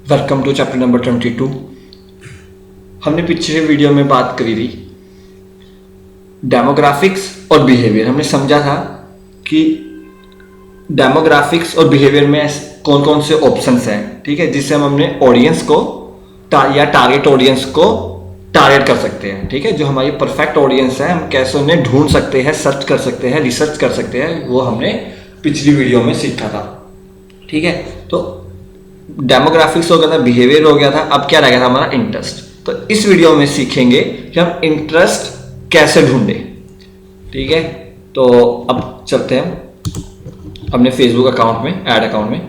Welcome to chapter number 22। हमने पिछले video में बात करी थी डेमोग्राफिक्स और बिहेवियर। हमने समझा था कि डेमोग्राफिक्स और बिहेवियर में कौन कौन से ऑप्शंस हैं, ठीक है, जिससे हम अपने ऑडियंस को या टारगेट ऑडियंस को टारगेट कर सकते हैं, ठीक है। जो हमारी परफेक्ट ऑडियंस है हम कैसे उन्हें ढूंढ सकते हैं, सर्च कर सकते हैं, रिसर्च कर सकते हैं, वो हमने पिछली वीडियो में सीखा था, ठीक है। तो डेमोग्राफिक्स हो गया था, बिहेवियर हो गया था, अब क्या रह गया था हमारा इंटरेस्ट। तो इस वीडियो में सीखेंगे कि हम इंटरेस्ट कैसे ढूंढे, ठीक है। तो अब चलते हैं अपने फेसबुक अकाउंट में, ऐड अकाउंट में।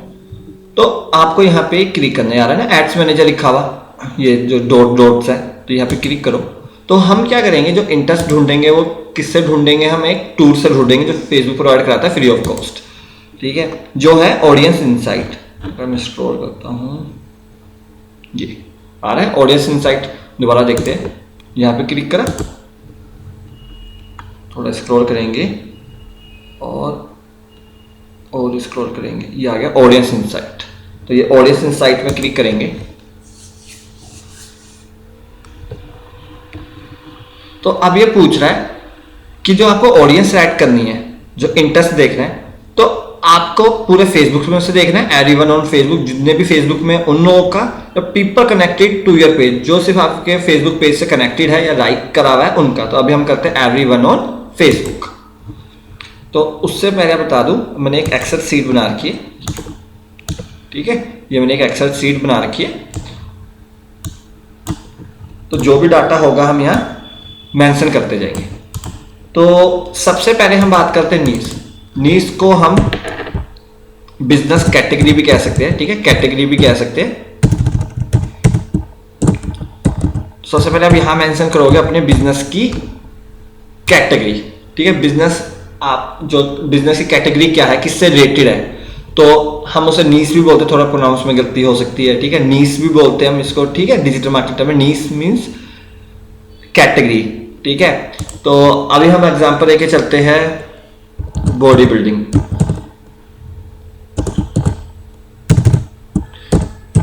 तो आपको यहाँ पे क्लिक करने आ रहा है ना, एड्स मैनेजर लिखा हुआ, ये जो डॉट्स है, तो यहाँ पे क्लिक करो। तो हम क्या करेंगे, जो इंटरेस्ट ढूंढेंगे वो किससे ढूंढेंगे, हम एक टूल से ढूंढेंगे जो फेसबुक प्रोवाइड कराता है फ्री ऑफ कॉस्ट, ठीक है, जो है ऑडियंस इनसाइट। अगर मैं स्क्रॉल करता हूँ, ये आ रहा है ऑडियंस इनसाइट। दोबारा देखते हैं, यहाँ पे क्लिक करा, थोड़ा स्क्रॉल करेंगे और स्क्रॉल करेंगे, ये आ गया ऑडियंस इनसाइट। तो ये ऑडियंस इनसाइट में क्लिक करेंगे तो अब ये पूछ रहा है कि जो आपको ऑडियंस ऐड करनी है, जो इंटरेस्ट देखना है, तो आपको पूरे फेसबुक में से देखना है, एवरीवन ऑन फेसबुक, जितने भी फेसबुक में उन लोगों का, people connected to your page, जो सिर्फ आपके फेसबुक पेज से कनेक्टेड है या लाइक करा हुआ है उनका। तो अभी हम करते हैं एवरीवन ऑन फेसबुक। तो उससे पहले बता दूं, मैंने एक एक्सेल शीट बना रखी है, ठीक है, ये मैंने एक एक्सेल शीट बना रखी है। तो जो भी डाटा होगा हम यहाँ मेंशन करते जाएंगे। तो सबसे पहले हम बात करते हैं नीश को हम बिजनेस कैटेगरी भी कह सकते हैं, ठीक है, कैटेगरी भी कह सकते हैं। सबसे पहले आप यहां मेंशन करोगे अपने बिजनेस की कैटेगरी, ठीक है। बिजनेस, आप जो बिजनेस की कैटेगरी क्या है, किससे रिलेटेड है, तो हम उसे नीश भी बोलते हैं, थोड़ा प्रोनाउंस में गलती हो सकती है, ठीक है, नीश भी बोलते हैं हम इसको, ठीक है। डिजिटल मार्केटर में नीश मींस कैटेगरी, ठीक है। तो अभी हम एग्जांपल लेके चलते हैं बॉडी बिल्डिंग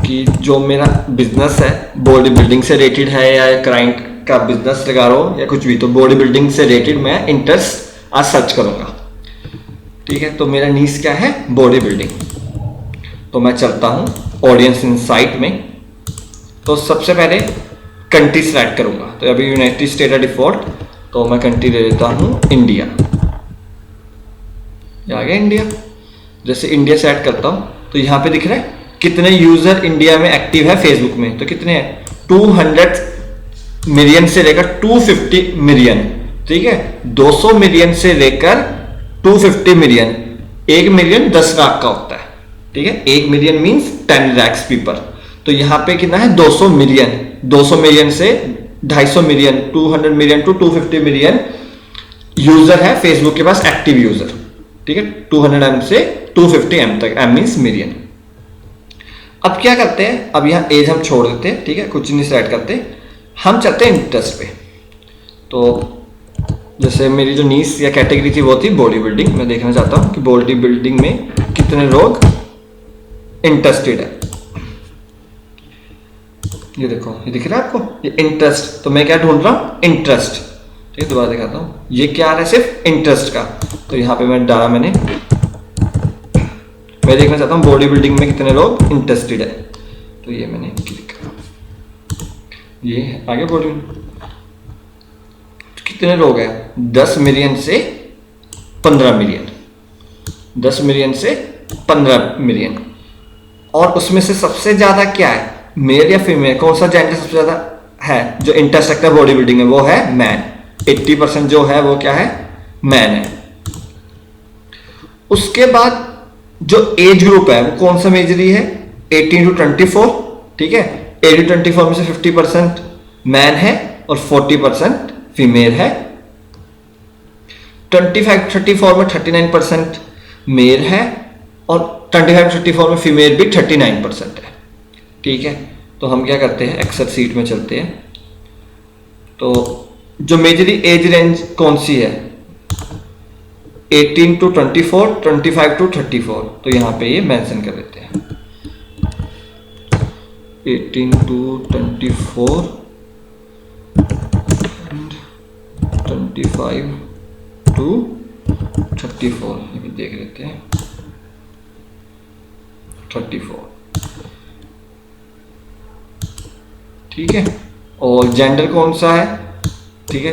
कि जो मेरा बिजनेस है बॉडी बिल्डिंग से रिलेटेड है, या क्लाइंट का बिजनेस लगा लो या कुछ भी, तो बॉडी बिल्डिंग से रिलेटेड मैं इंटरेस्ट आज सर्च करूंगा, ठीक है। तो मेरा नीश क्या है, बॉडी बिल्डिंग। तो मैं चलता हूं ऑडियंस इनसाइट में। तो सबसे पहले कंट्री सेलेक्ट करूंगा, तो अभी यूनाइटेड स्टेट है डिफॉल्ट, तो मैं कंट्री ले लेता हूं इंडिया। आ गया इंडिया। जैसे इंडिया सेलेक्ट करता हूं तो यहां पे दिख रहा है कितने यूजर इंडिया में एक्टिव है फेसबुक में। तो कितने हैं, 200 मिलियन से लेकर 250 मिलियन, ठीक है, 200 मिलियन से लेकर 250 मिलियन। 1 मिलियन 10 लाख का होता है, ठीक है, 1 मिलियन मींस 10 लाख पीपल। तो यहां पे कितना है, 200 मिलियन, 200 मिलियन से 250 million, 200 million to 250 million user है फेसबुक के पास, एक्टिव यूजर, ठीक है, 200 एम से 250 एम तक, एम मींस मिलियन। अब क्या करते हैं, अब यहां एज हम छोड़ देते हैं, ठीक है, कुछ नहीं सेलेक्ट करते, हम चलते हैं इंटरेस्ट पे। तो जैसे मेरी जो नीश या कैटेगरी थी वो थी बॉडी बिल्डिंग। मैं देखना चाहता हूं कि बॉडी बिल्डिंग में कितने लोग इंटरेस्टेड है। ये देखो, ये दिख रहा है आपको, ये इंटरेस्ट। तो मैं क्या ढूंढ रहा हूं, इंटरेस्ट, ठीक है। दोबारा दिखाता हूं, ये क्या आ रहा है, सिर्फ इंटरेस्ट का। तो यहां पे मैं डाला, मैं देखना चाहता हूं बॉडी बिल्डिंग में कितने लोग इंटरेस्टेड है। तो ये मैंने क्लिक करा, ये आगे बॉडी कितने लोग हैं, 10 मिलियन से 15 मिलियन, 10 मिलियन से 15 मिलियन। और उसमें से सबसे ज्यादा क्या है, मेल या फीमेल, कौन सा जेंडर सबसे ज्यादा है जो इंटरेस्ट रखता है बॉडी बिल्डिंग में, वो है मैन। 80% जो है वो क्या है, मैन है। उसके बाद जो एज ग्रुप है वो कौन सा मेजरी है, 18 to 24, ठीक है। 18 to 24 में से 50% मैन है और 40% फीमेल है। 25 to 34 में 39% मेल है और 25 to 34 में फीमेल भी 39% है, ठीक है। तो हम क्या करते हैं, एक्सेल शीट में चलते हैं। तो जो मेजरी एज रेंज कौन सी है, 18 to 24, 25 to 34, तो यहां पे ये मेंशन कर देते हैं। 18 to 24 and 25 to 34, ये भी देख लेते हैं। 34, ठीक है। और जेंडर कौन सा है, ठीक है,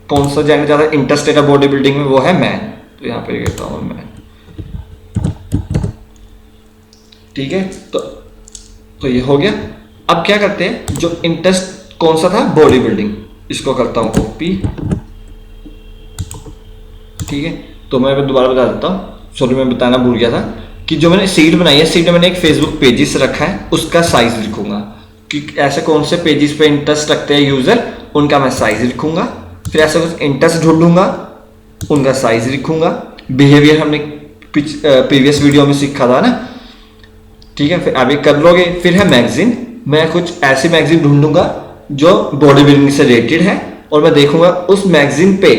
कौन सा जेंडर ज़्यादा इंटरेस्टेड है बॉडी बिल्डिंग में, वो है मैन, तो यहाँ पे कहता हूँ मैन, ठीक है। तो ये हो गया। अब क्या करते हैं, जो इंटरेस्ट कौन सा था, बॉडी बिल्डिंग, इसको करता हूँ कॉपी, ठीक है। तो मैं दोबारा बता देता हूँ, सॉरी मैं बताना भूल गया था कि जो मैंने सीट बनाई है, सीट में मैंने एक फेसबुक पेजेस रखा है, उसका साइज लिखूंगा कि ऐसे कौन से पेजेस पे इंटरेस्ट रखते हैं यूजर, उनका मैं साइज लिखूंगा। फिर ऐसे कुछ इंटरेस्ट ढूंढूंगा, उनका साइज लिखूंगा। बिहेवियर हमने प्रीवियस वीडियो में सीखा था ना, ठीक है। फिर अभी कर लोगे। फिर है मैगजीन, मैं कुछ ऐसी मैगजीन ढूंढूंगा जो बॉडी बिल्डिंग से रिलेटेड है, और मैं देखूंगा उस मैगजीन पे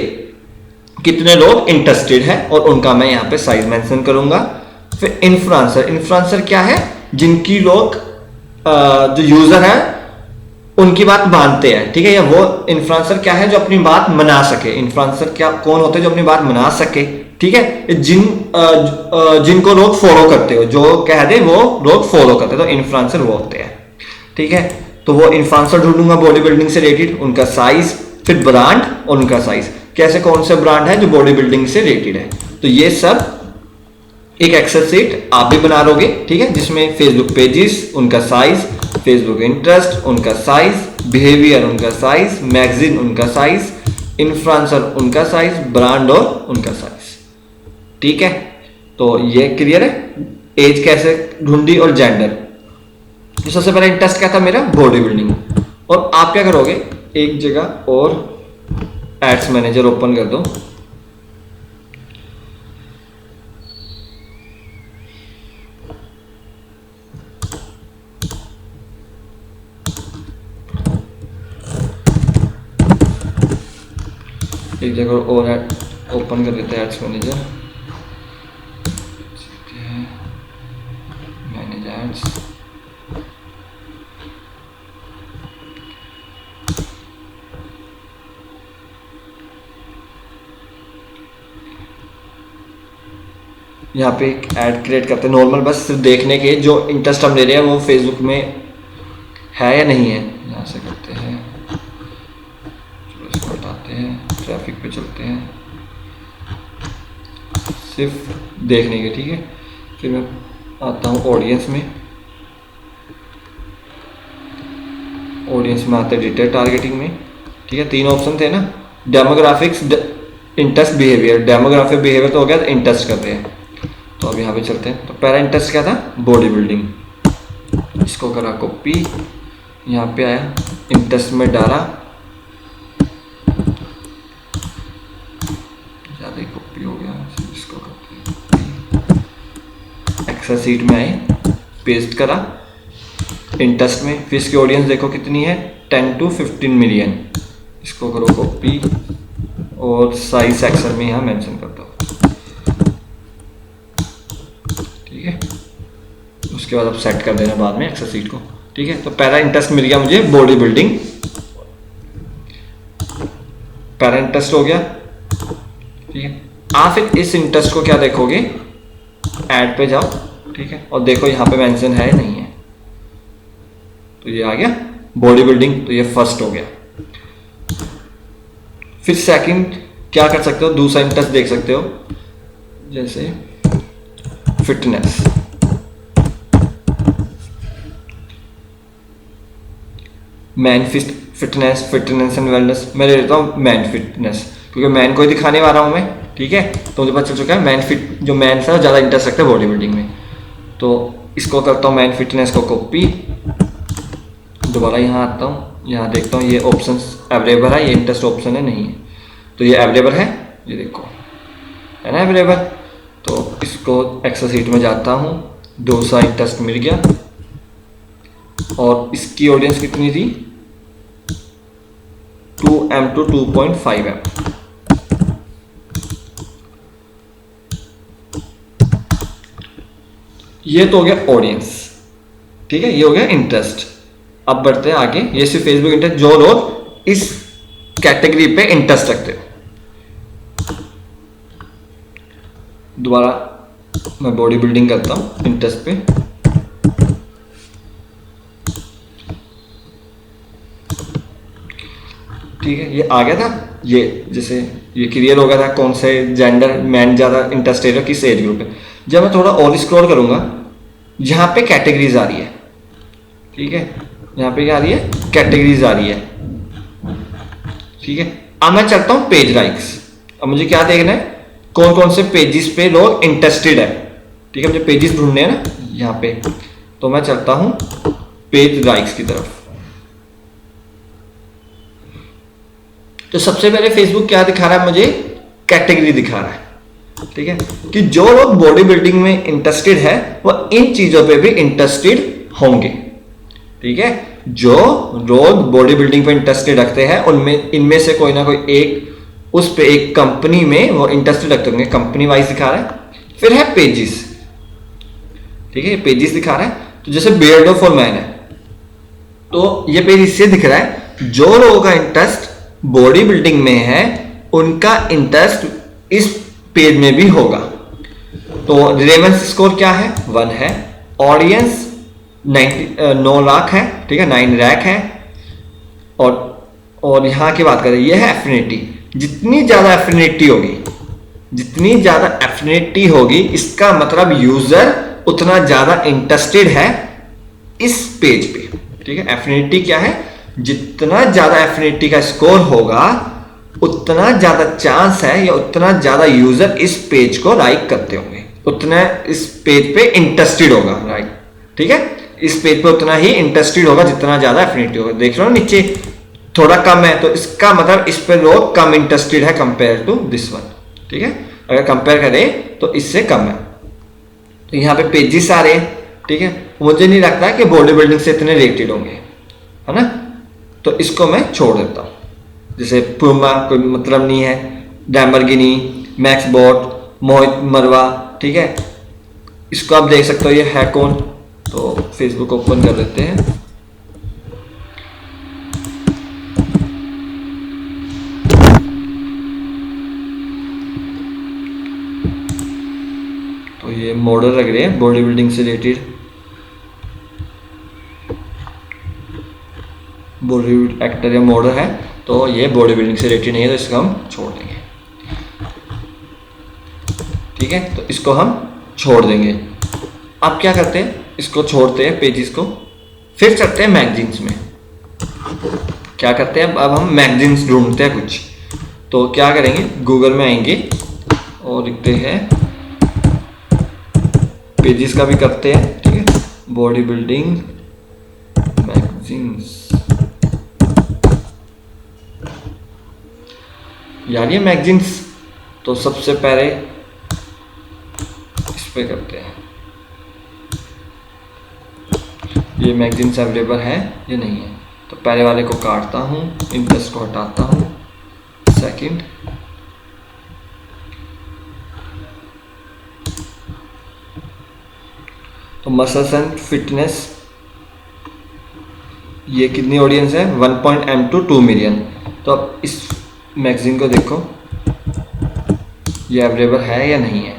कितने लोग इंटरेस्टेड हैं, और उनका मैं यहाँ पे साइज मेंशन करूंगा। फिर इन्फ्लुएंसर, इन्फ्लुएंसर क्या है, जिनकी लोग जो यूजर है उनकी बात मानते हैं, ठीक है। या वो इन्फ्लुएंसर क्या है, जो अपनी बात मना सके। इन्फ्लुएंसर क्या कौन होते हैं, जो अपनी बात मना सके, ठीक है। जिनको लोग फॉलो करते हो, जो कह दे वो लोग फॉलो करते हैं, तो इन्फ्लुएंसर वो होते हैं, ठीक है। तो वो इन्फ्लुएंसर ढूंढूंगा बॉडी बिल्डिंग से रिलेटेड, उनका साइज, फिर ब्रांड और उनका साइज, कैसे कौन से ब्रांड है जो बॉडी बिल्डिंग से रिलेटेड है। तो ये सब एक एक्सेल सीट आप भी बना लोगे, ठीक है, जिसमें फेसबुक पेजेस, उनका साइज, फेसबुक इंटरेस्ट, उनका साइज, बिहेवियर, उनका साइज, मैगजीन, उनका साइज, इन्फ्लुएंसर, उनका साइज, ब्रांड और उनका साइज, ठीक है। तो ये क्लियर है। एज कैसे ढूंढी और जेंडर। तो सबसे पहले इंटरेस्ट क्या था मेरा, बॉडी बिल्डिंग। और आप क्या करोगे, एक जगह और एड्स मैनेजर ओपन कर दो, एक जगह और ओपन कर देते हैं एड्स मैनेजर, मैनेज एड्स, यहाँ पे एक ऐड क्रिएट करते हैं नॉर्मल, बस सिर्फ देखने के जो इंटरेस्ट हम ले रहे हैं वो फेसबुक में है या नहीं है। यहाँ से करते हैं, चलो इसको हटाते हैं, ट्रैफिक पे चलते हैं, सिर्फ देखने के, ठीक है। फिर मैं आता हूँ ऑडियंस में, ऑडियंस में आते हैं डिटेल टारगेटिंग में, ठीक है। 3 ऑप्शन थे ना, demographics, interest, behaviour. Demographic behaviour तो हो गया, इंटरेस्ट करते हैं। तो अब यहाँ पे चलते हैं। तो पहला इंटरेस्ट क्या था, बॉडी बिल्डिंग, इसको करा कॉपी, यहाँ पे आया, इंटरेस्ट में डाला, ज़्यादा ही कॉपी हो गया, इसको कॉपी, एक्सेल सीट में आए, पेस्ट करा इंटरेस्ट में। फिर इसकी ऑडियंस देखो कितनी है, 10 to 15 मिलियन, इसको करो कॉपी और साइज सेक्शन में यहाँ मेंशन कर दो, ठीक है। उसके बाद अब सेट कर देना बाद में एक्सेल सीट को, ठीक है। तो पहला इंटरेस्ट मिल गया मुझे, बॉडी बिल्डिंग, पहला इंटरेस्ट हो गया, ठीक है। आप फिर इस इंटरेस्ट को क्या देखोगे, ऐड पे जाओ, ठीक है, और देखो यहाँ पे मेंशन है नहीं है, तो ये आ गया बॉडी बिल्डिंग, तो ये फर्स्ट हो गया। फिर सेकंड क्या कर सकते हो, दूसरा इंटरेस्ट देख सकते हो, जैसे fitness, man fitness, fitness and wellness. मैं ले लेता हूँ मैन फिटनेस, क्योंकि मैन को ही दिखाने वाला हूँ मैं, ठीक है। तो मुझे पता चल चुका है मैन फिट, जो मैन है ज़्यादा इंटरेस्ट रखता है बॉडी बिल्डिंग में। तो इसको करता हूँ मैन फिटनेस को कॉपी, दोबारा यहाँ आता हूँ, यहाँ देखता हूँ ये ऑप्शन अवेलेबल है, ये इंटरेस्ट ऑप्शन है नहीं है, तो ये अवेलेबल है, ये देखो है ना अवेलेबल। तो इसको एक्सेल सीट में जाता हूँ, दूसरा इंटरेस्ट मिल गया, और इसकी ऑडियंस कितनी थी, 2M to 2.5M। ये तो हो गया ऑडियंस, ठीक है, ये हो गया इंटरेस्ट। अब बढ़ते हैं आगे, ये सिर्फ फेसबुक इंटरेस्ट जो लोग इस कैटेगरी पे इंटरेस्ट रखते हो। दोबारा मैं बॉडी बिल्डिंग करता हूं इंटरेस्ट पे। ठीक है, ये आ गया था। ये जैसे ये क्लियर हो गया था कौन से जेंडर मैन ज़्यादा इंटरेस्टेड है, किस एज ग्रुप है। जब मैं थोड़ा और स्क्रॉल करूंगा, यहाँ पे कैटेगरीज आ रही है। ठीक है, यहाँ पे क्या आ रही है, कैटेगरीज आ रही है। ठीक है, अब मैं चलता हूँ पेज लाइक्स। अब मुझे क्या देखना है, कौन कौन से पेजेस पे लोग इंटरेस्टेड है। ठीक है, मुझे पेजेस ढूंढने हैं ना यहाँ पे, तो मैं चलता हूँ पेज लाइक्स की तरफ। तो सबसे पहले फेसबुक क्या दिखा रहा है मुझे, कैटेगरी दिखा रहा है। ठीक है, कि जो लोग बॉडी बिल्डिंग में इंटरेस्टेड है वो इन चीजों पे भी इंटरेस्टेड होंगे। ठीक है, जो लोग बॉडी बिल्डिंग पे इंटरेस्टेड रखते हैं उनमें इनमें से कोई ना कोई एक उस पे एक कंपनी में वो इंटरेस्टेड रखते होंगे। कंपनी वाइज दिखा रहा है। फिर है पेजेस। ठीक है, पेजेस दिखा रहा है। तो जैसे बियर्डो फॉर मैन है, तो ये पेज इससे दिख रहा है जो लोगों का इंटरेस्ट बॉडी बिल्डिंग में है उनका इंटरेस्ट इस पेज में भी होगा। तो रिलेवेंस स्कोर क्या है, 1 है। ऑडियंस 9 लाख है। ठीक है, 9 लाख है। और यहां की बात करें, ये है एफिनिटी। जितनी ज्यादा एफिनिटी होगी इसका मतलब यूजर उतना ज्यादा इंटरेस्टेड है इस पेज पे। ठीक है, एफिनिटी क्या है, जितना ज्यादा एफिनिटी का स्कोर होगा उतना ज्यादा चांस है या उतना ज्यादा यूजर इस पेज को लाइक करते होंगे, उतना इस पेज पे इंटरेस्टेड होगा। राइट, ठीक है, इस पेज पे उतना ही इंटरेस्टेड होगा जितना ज्यादा एफिनिटी होगा। देख लो नीचे थोड़ा कम है, तो इसका मतलब इस पे लोग कम इंटरेस्टेड है कंपेयर टू दिस वन। ठीक है, अगर कंपेयर करें तो इससे कम है। तो यहाँ पे पेजेस आ रहे हैं। ठीक है, मुझे नहीं लगता कि बॉडी बिल्डिंग से इतने रिलेटेड होंगे, है ना। तो इसको मैं छोड़ देता हूँ। जैसे पूमा कोई मतलब नहीं है, लैम्बोर्गिनी, मैक्स बॉट, मोहित मरवा। ठीक है, इसको आप देख सकते हो ये है कौन। तो फेसबुक ओपन कर लेते हैं। तो ये मॉडल लग रहे हैं बॉडी बिल्डिंग से रिलेटेड, बॉडी एक्टर या मॉडल है। तो ये बॉडी बिल्डिंग से रिलेटेड नहीं है, तो इसको हम छोड़ देंगे। ठीक है, तो इसको हम छोड़ देंगे। अब क्या करते हैं, इसको छोड़ते हैं पेजेस को, फिर चलते हैं मैगजीन्स में। क्या करते हैं, अब हम मैगजीन्स ढूंढते हैं कुछ। तो क्या करेंगे, गूगल में आएंगे और लिखते हैं, पेजेस का भी करते हैं। ठीक है, बॉडी बिल्डिंग मैगजीन्स। यार ये मैगजीन्स, तो सबसे पहले इस पे करते हैं। ये मैगजीन्स अवेलेबल है या नहीं है, तो पहले वाले को काटता हूँ, इंटरेस्ट को हटाता हूँ। सेकंड, तो मसल्स एंड फिटनेस, ये कितनी ऑडियंस है, 1.m to 2 मिलियन। तो अब इस मैगजीन को देखो ये अवेलेबल है या नहीं है।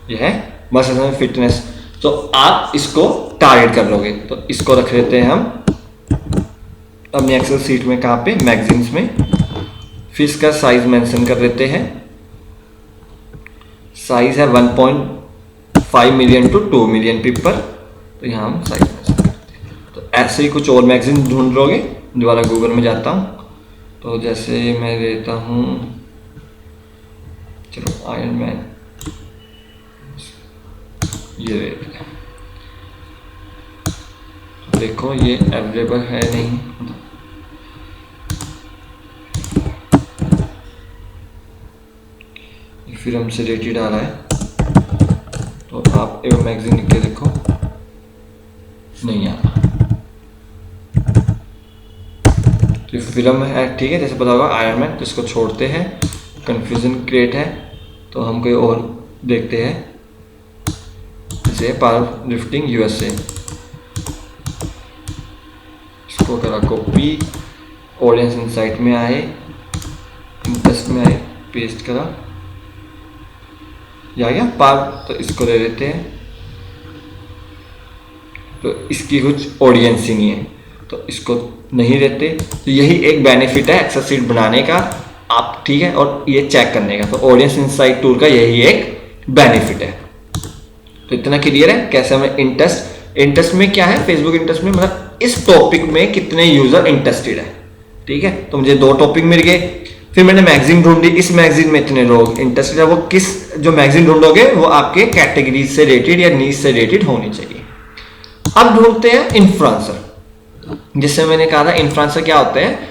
ये है मसल्स एंड फिटनेस। तो आप इसको टारगेट कर लोगे। तो इसको रख लेते हैं हम अपनी एक्सेल सीट में, कहाँ पे, मैगजीन्स में। फिर इसका साइज मेंशन कर लेते हैं। साइज है 1.5 मिलियन to 2 मिलियन पीपल। तो यहाँ हम साइज मेंशन करते हैं। तो ऐसे ही कुछ और मैगजीन ढूंढ लोगे। दोबारा गूगल में जाता हूँ, तो जैसे मैं लेता हूँ, चलो आयरन मैन, ये लेते हैं। तो देखो ये अवेलेबल है नहीं, फिल्म से रिलेटेड आ रहा है। तो आप एक मैगजीन लिख के देखो, नहीं आ रहा। तो फिल्म है, ठीक है, जैसे पता होगा आयरन मैन। तो इसको छोड़ते हैं, कंफ्यूजन क्रिएट है। तो हम कोई और देखते हैं। से पावर लिफ्टिंग यूएसए, इसको करा कॉपी, ऑडियंस इनसाइट में आए, इंटरेस्ट में आए, पेस्ट करा, या गया पावर। तो इसको ले लेते हैं, तो इसकी कुछ ऑडियंस ही नहीं है तो इसको नहीं लेते। तो यही एक बेनिफिट है एक्सेल शीट बनाने का आप, ठीक है, और ये चेक करने का। तो ऑडियंस इनसाइट टूल का यही एक बेनिफिट है। तो इतना क्लियर है कैसे हमें इंटरेस्ट में क्या है, फेसबुक इंटरेस्ट में मतलब इस टॉपिक में कितने यूजर इंटरेस्टेड है, ठीक है। तो मुझे 2 टॉपिक मिल गए, फिर मैंने मैगजीन ढूंढी, इस मैगजीन में इतने लोग इंटरेस्टेड है, वो किस जो मैगजीन ढूंढोगे वो आपके कैटेगरी से रिलेटेड या नीच से रिलेटेड होनी चाहिए। अब ढूंढते हैं इन्फ्लुएंसर, जिससे मैंने कहा था इन्फ्लुएंसर क्या होते हैं,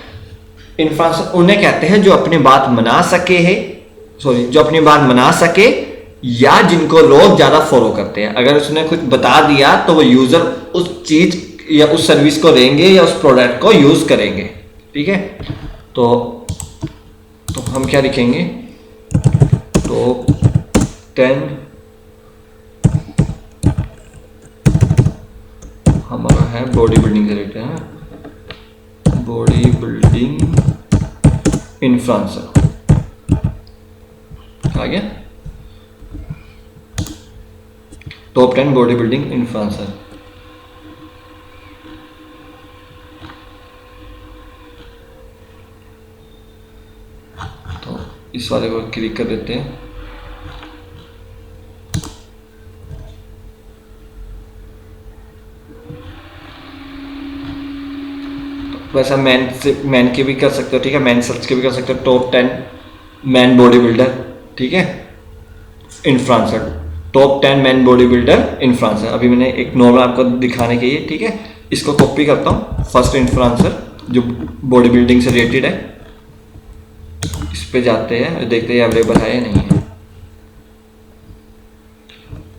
इन्फ्लुएंसर उन्हें कहते हैं जो अपनी बात मना सके है, जो अपनी बात मना सके या जिनको लोग ज्यादा फॉलो करते हैं। अगर उसने कुछ बता दिया तो वो यूजर उस चीज या उस सर्विस को लेंगे या उस प्रोडक्ट को यूज करेंगे, ठीक है। तो हम क्या लिखेंगे, टॉप 10 हमारा है बॉडी बिल्डिंग से रिलेटेड है, बॉडी बिल्डिंग इन्फ्लुएंसर आ गया, टॉप 10 बॉडी बिल्डिंग इन्फ्लुएंसर। तो इस वाले को क्लिक कर देते हैं। वैसा मैन के भी कर सकते हो, ठीक है, मैन सर्च के भी कर सकते हो, टॉप 10 मैन बॉडी बिल्डर, ठीक है, influencer, top 10 man body builder influencer. अभी मैंने एक नॉर्मल आपको दिखाने के लिए, ठीक है, इसको कॉपी करता हूँ, फर्स्ट इन्फ्लुएंसर जो बॉडी बिल्डिंग से रिलेटेड है, इस पे जाते हैं और देखते हैं अवेलेबल है या नहीं है।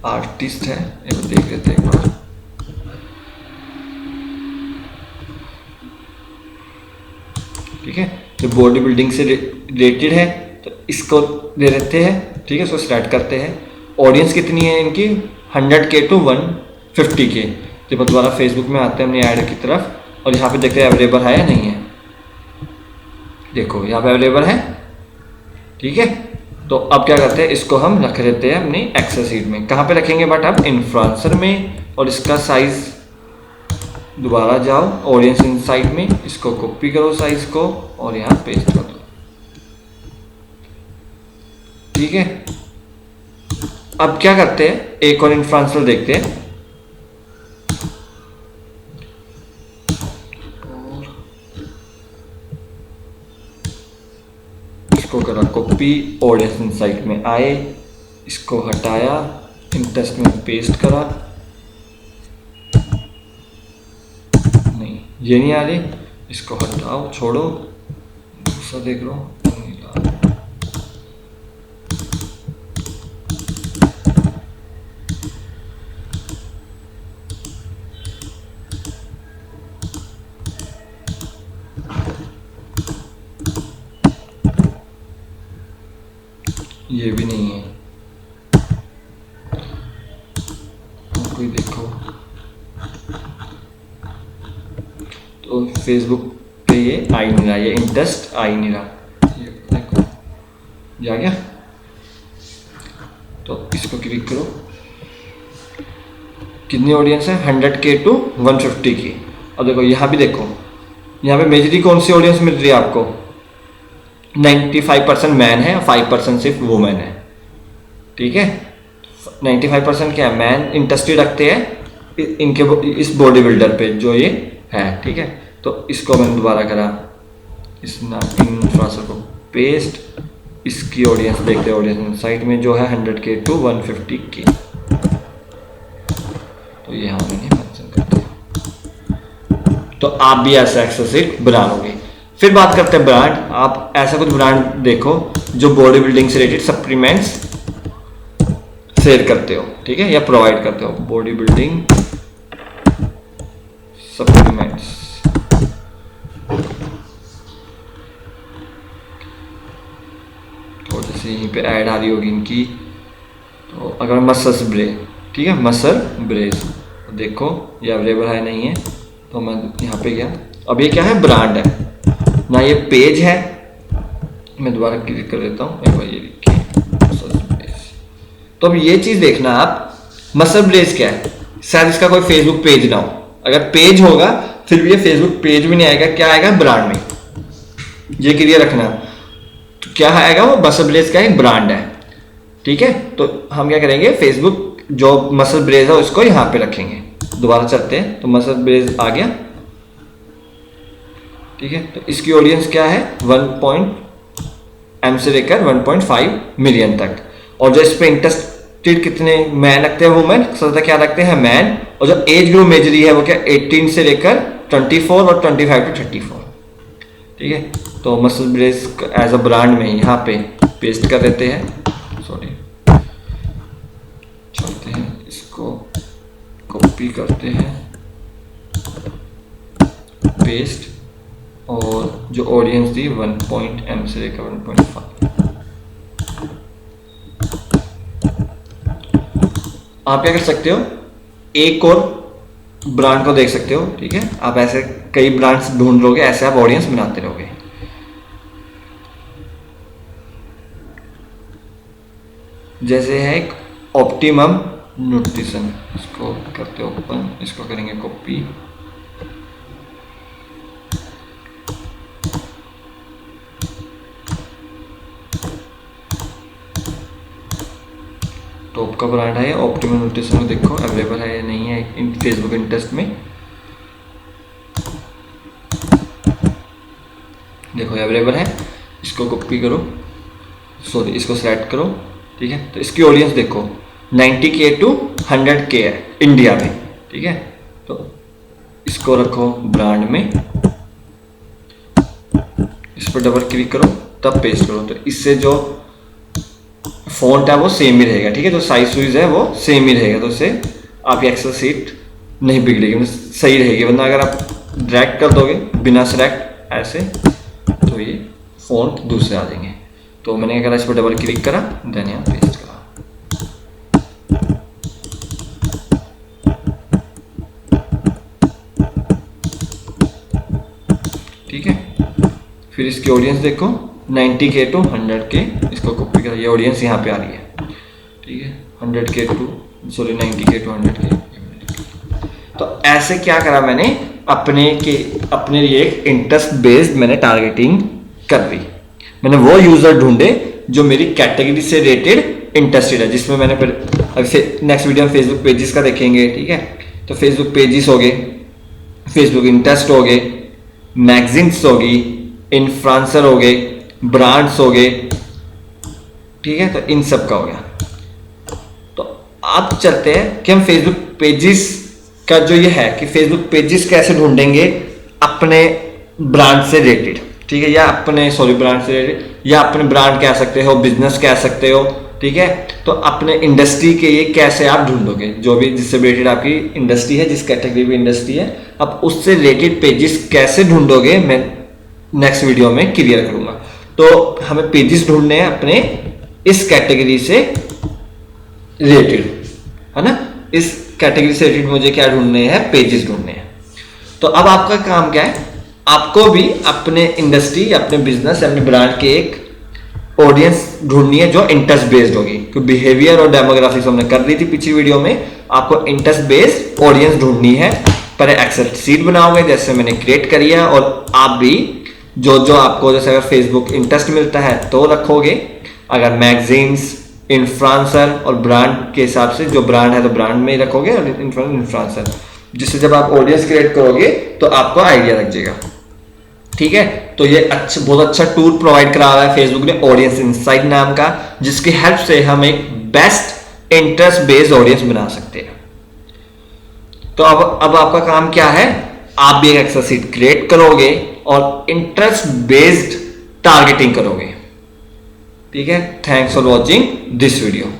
आर्टिस्ट है, देख लेते हैं एक बार। ठीक है, जो बॉडी बिल्डिंग से रिलेटेड है तो इसको ले लेते हैं, ठीक है, इसको सेलेक्ट करते हैं। ऑडियंस कितनी है इनकी, 100K to 150K। जब दोबारा फेसबुक में आते हैं अपनी ऐड की तरफ और यहाँ पे देखते हैं अवेलेबल है या नहीं है। देखो यहाँ पे अवेलेबल है, ठीक है। तो अब क्या करते हैं, इसको हम रख देते हैं अपनी एक्सेल शीट में। कहाँ पे रखेंगे बट अब इन्फ्लुएंसर में, और इसका साइज दोबारा जाओ ऑडियंस इनसाइट में, इसको कॉपी करो साइज को और यहाँ पेस्ट कर दो, ठीक है। अब क्या करते हैं, एक और इन्फ्लुएंसर देखते हैं, इसको करा कॉपी, ऑडियंस इनसाइट में आए, इसको हटाया, इंटरेस्ट में पेस्ट करा, नहीं ये नहीं आ रही, इसको हटाओ, छोड़ो, दूसरा देख लो, ये भी नहीं है, कोई देखो। तो फेसबुक पे ये आ ही नहीं रहा, ये इंटरेस्ट आ ही नहीं रहा, ये देखो जा गया। तो इसको क्लिक करो, कितनी ऑडियंस है, 100K to 150K। अब देखो यहाँ भी देखो, यहाँ पे मेजरली कौन सी ऑडियंस मिल रही है आपको, 95% मैन है, 5% सिर्फ वुमेन है, ठीक है। 95% क्या है, मैन इंटरेस्टेड रखते हैं इनके इस बॉडी बिल्डर पे जो ये है, ठीक है। तो इसको मैंने दोबारा करा, इस इन्फ्लुएंसर को पेस्ट, इसकी ऑडियंस देखते हैं, ऑडियंस साइट में जो है 100K to 150K। तो ये हाँ मैंने मेंशन कर दिया। तो आप भी ऐसा एक्सेल शीट बना लोगे। फिर बात करते हैं ब्रांड। आप ऐसा कुछ ब्रांड देखो जो बॉडी बिल्डिंग से रिलेटेड सप्लीमेंट्स सेल करते हो, ठीक है, या प्रोवाइड करते हो, बॉडी बिल्डिंग सप्लीमेंट्स। तो जैसे यहीं पे ऐड आ रही होगी इनकी, तो अगर मसल ब्रे, ठीक है, मसल ब्रेस। देखो ये अवेलेबल है नहीं है, तो मैं यहाँ पे गया। अब ये क्या है, ब्रांड है ना, ये पेज है। मैं दोबारा क्लिक कर देता हूँ, एक बार ये लिखिए मसल ब्रेस। तो अब ये चीज़ देखना आप, मसल ब्रेस क्या है, शायद इसका कोई फेसबुक पेज ना हो। अगर पेज होगा फिर भी ये फेसबुक पेज भी नहीं आएगा, क्या आएगा, ब्रांड में। ये क्लियर रखना। तो क्या आएगा, वो मसल ब्रेस का एक ब्रांड है। ठीक है, तो हम क्या करेंगे, फेसबुक जो मसल ब्रेस है उसको यहाँ पे रखेंगे। दोबारा चलते हैं, तो मसल ब्रेस आ गया। ठीक है, तो इसकी ऑडियंस क्या है, 1.m से लेकर 1.5 मिलियन तक। और जो इस पे इंटरेस्टेड कितने मैन रखते हैं, वुमेन सबसे क्या रखते हैं, मैन। और जो एज ग्रुप मेजरी है वो क्या, 18 से लेकर 24 और 25 टू 34। ठीक है, तो muscle brace as a brand में यहाँ पे पेस्ट कर देते हैं। सॉरी, चलते हैं, इसको कॉपी करते हैं, पेस्ट। और जो ऑडियंस थी 1.m से लेकर 1.5। आप क्या कर सकते हो, एक और ब्रांड को देख सकते हो। ठीक है, आप ऐसे कई ब्रांड्स ढूंढ लोगे, ऐसे आप ऑडियंस बनाते रहोगे। जैसे है एक ऑप्टिमम न्यूट्रिशन, इसको करते हो ओपन, इसको करेंगे कॉपी। टॉप का ब्रांड है ऑप्टिमम न्यूट्रिशन। देखो अवेलेबल है या नहीं है इन फेसबुक इंटरेस्ट में। देखो अवेलेबल है, इसको कॉपी करो, सॉरी इसको सेलेक्ट करो। ठीक है, तो इसकी ऑडियंस देखो 90K टू 100K है इंडिया में। ठीक है, तो इसको रखो ब्रांड में, इस पर डबल क्लिक करो, तब पेस्ट करो। तो इससे जो फॉन्ट है वो सेम ही रहेगा। ठीक है, जो साइज सुइज है वो सेम ही रहेगा, तो इससे आपकी एक्सेल सीट नहीं बिगड़ेगी, मतलब सही रहेगी। वरना अगर आप ड्रैग कर दोगे बिना सेलेक्ट ऐसे, तो ये फॉन्ट दूसरे आ जाएंगे। तो मैंने क्या करा, इस पर डबल क्लिक करा, देन यहाँ पेस्ट करा। ठीक है, फिर इसकी ऑडियंस देखो 90K टू 100K, इसको कॉपी करा, ये ऑडियंस यहाँ पे आ रही है। ठीक है, 90K to 90K to 100K। तो ऐसे क्या करा मैंने, अपने लिए एक इंटरेस्ट बेस्ड मैंने टारगेटिंग कर दी। मैंने वो यूजर ढूंढे जो मेरी कैटेगरी से रिलेटेड इंटरेस्टेड है, जिसमें मैंने फिर नेक्स्ट वीडियो में फेसबुक पेजेस का देखेंगे। ठीक है, तो फेसबुक पेजेस हो गए, फेसबुक इंटरेस्ट हो गए, मैगजीन्स होगी, इन्फ्लुएंसर हो गए, ब्रांड्स हो गए। ठीक है, तो इन सब का हो गया। तो अब चलते हैं कि हम फेसबुक पेजेस का जो ये है कि फेसबुक पेजेस कैसे ढूंढेंगे अपने ब्रांड से रिलेटेड। ठीक है, या अपने ब्रांड से रिलेटेड, या अपने ब्रांड कह सकते हो, बिजनेस कह सकते हो। ठीक है, तो अपने इंडस्ट्री के ये कैसे आप ढूंढोगे, जो भी जिससे रिलेटेड आपकी इंडस्ट्री है, जिस कैटेगरी में इंडस्ट्री है, अब उससे रिलेटेड पेजेस कैसे ढूंढोगे, मैं नेक्स्ट वीडियो में क्लियर करूंगा। तो हमें पेजेस ढूंढने हैं अपने इस कैटेगरी से रिलेटेड, है ना। इस कैटेगरी से रिलेटेड मुझे क्या ढूंढने हैं, पेजेस ढूंढने हैं। तो अब आपका काम क्या है, आपको भी अपने इंडस्ट्री, अपने बिजनेस, अपने ब्रांड के एक ऑडियंस ढूंढनी है जो इंटरेस्ट बेस्ड होगी। क्योंकि बिहेवियर और डेमोग्राफिक्स हमने कर दी थी पिछली वीडियो में। आपको इंटरेस्ट बेस्ड ऑडियंस ढूंढनी है। पर एक्सेल शीट बनाओगे जैसे मैंने क्रिएट करी है, और आप भी जो जो आपको, जैसे अगर फेसबुक इंटरेस्ट मिलता है तो रखोगे, अगर मैगजीन्स, इन्फ्लुएंसर और ब्रांड के हिसाब से, जो ब्रांड है तो ब्रांड में ही रखोगे, और इन्फ्लुएंसर, जिससे जब आप ऑडियंस क्रिएट करोगे तो आपको आइडिया लग जाएगा। ठीक है, तो ये बहुत अच्छा टूल प्रोवाइड करा रहा है फेसबुक ने, ऑडियंस इनसाइट नाम का, जिसकी हेल्प से हम एक बेस्ट इंटरेस्ट बेस्ड ऑडियंस बना सकते हैं। तो अब आपका काम क्या है, आप भी एक एक्सेल शीट क्रिएट करोगे और इंटरेस्ट बेस्ड टारगेटिंग करोगे। ठीक है, thanks for watching this video.